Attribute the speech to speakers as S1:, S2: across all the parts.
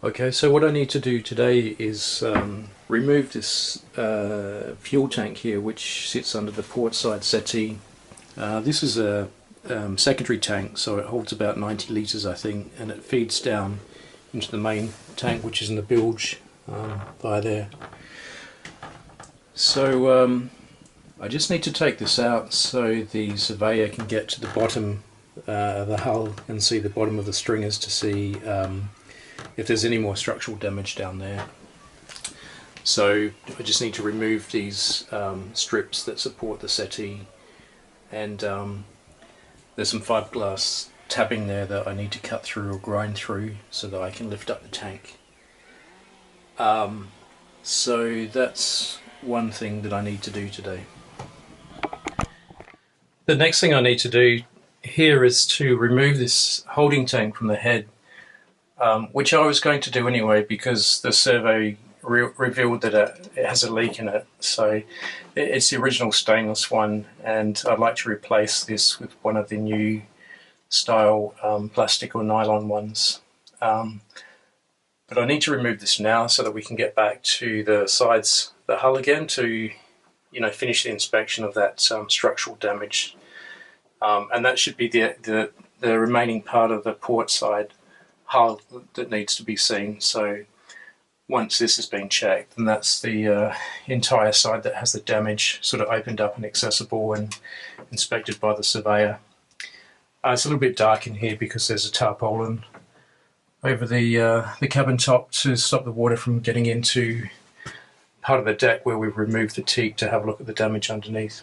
S1: Okay, so what I need to do today is remove this fuel tank here, which sits under the port side settee. This is a secondary tank, so it holds about 90 litres I think, and it feeds down into the main tank, which is in the bilge via there. So I just need to take this out so the surveyor can get to the bottom of the hull and see the bottom of the stringers to see if there's any more structural damage down there. So I just need to remove these strips that support the settee, and there's some fiberglass tabbing there that I need to cut through or grind through so that I can lift up the tank. So that's one thing that I need to do today. The next thing I need to do here is to remove this holding tank from the head, which I was going to do anyway because the survey revealed that it has a leak in it. So it's the original stainless one, and I'd like to replace this with one of the new style plastic or nylon ones. But I need to remove this now so that we can get back to the sides, the hull again, to finish the inspection of that structural damage. And that should be the remaining part of the port side hull that needs to be seen. So once this has been checked, then that's the entire side that has the damage sort of opened up and accessible and inspected by the surveyor. It's a little bit dark in here because there's a tarpaulin over the cabin top to stop the water from getting into part of the deck where we've removed the teak to have a look at the damage underneath.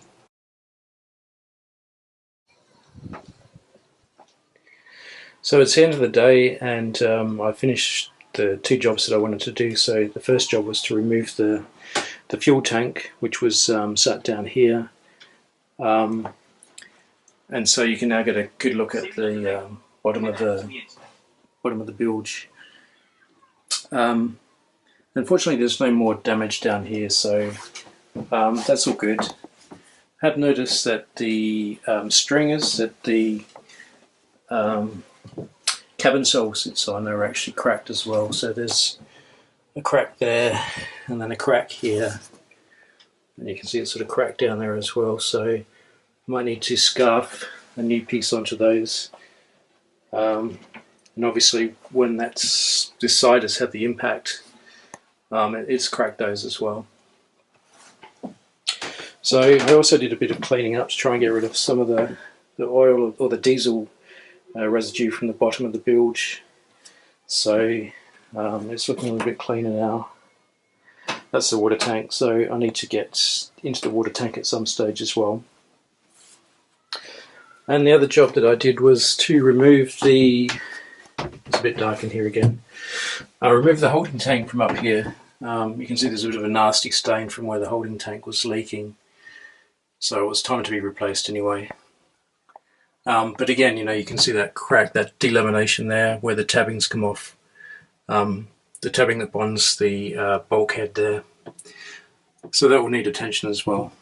S1: So it's the end of the day, and I finished the two jobs that I wanted to do. So the first job was to remove the fuel tank, which was sat down here, and so you can now get a good look at the bottom of the bilge. Unfortunately, there's no more damage down here, so that's all good. I have noticed that the stringers that the cabin sole sits on are actually cracked as well. So there's a crack there, and then a crack here, and you can see it's sort of cracked down there as well. So I might need to scarf a new piece onto those. And obviously, when this side has had the impact, it's cracked those as well. So I also did a bit of cleaning up to try and get rid of some of the oil or the diesel residue from the bottom of the bilge. So it's looking a little bit cleaner now. That's the water tank, so I need to get into the water tank at some stage as well. And the other job that I did was to remove it's a bit dark in here again. I removed the holding tank from up here. You can see there's a bit of a nasty stain from where the holding tank was leaking. So it was time to be replaced anyway. But again, you can see that crack, that delamination there where the tabbings come off. The tabbing that bonds the bulkhead there. So that will need attention as well.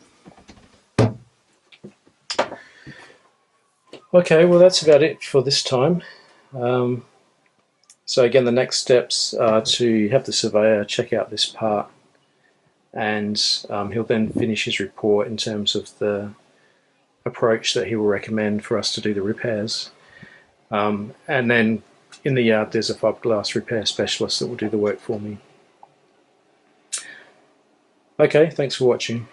S1: Okay, well that's about it for this time. So again, the next steps are to have the surveyor check out this part, and he'll then finish his report in terms of the approach that he will recommend for us to do the repairs. And then in the yard there's a fiberglass repair specialist that will do the work for me. Okay, thanks for watching.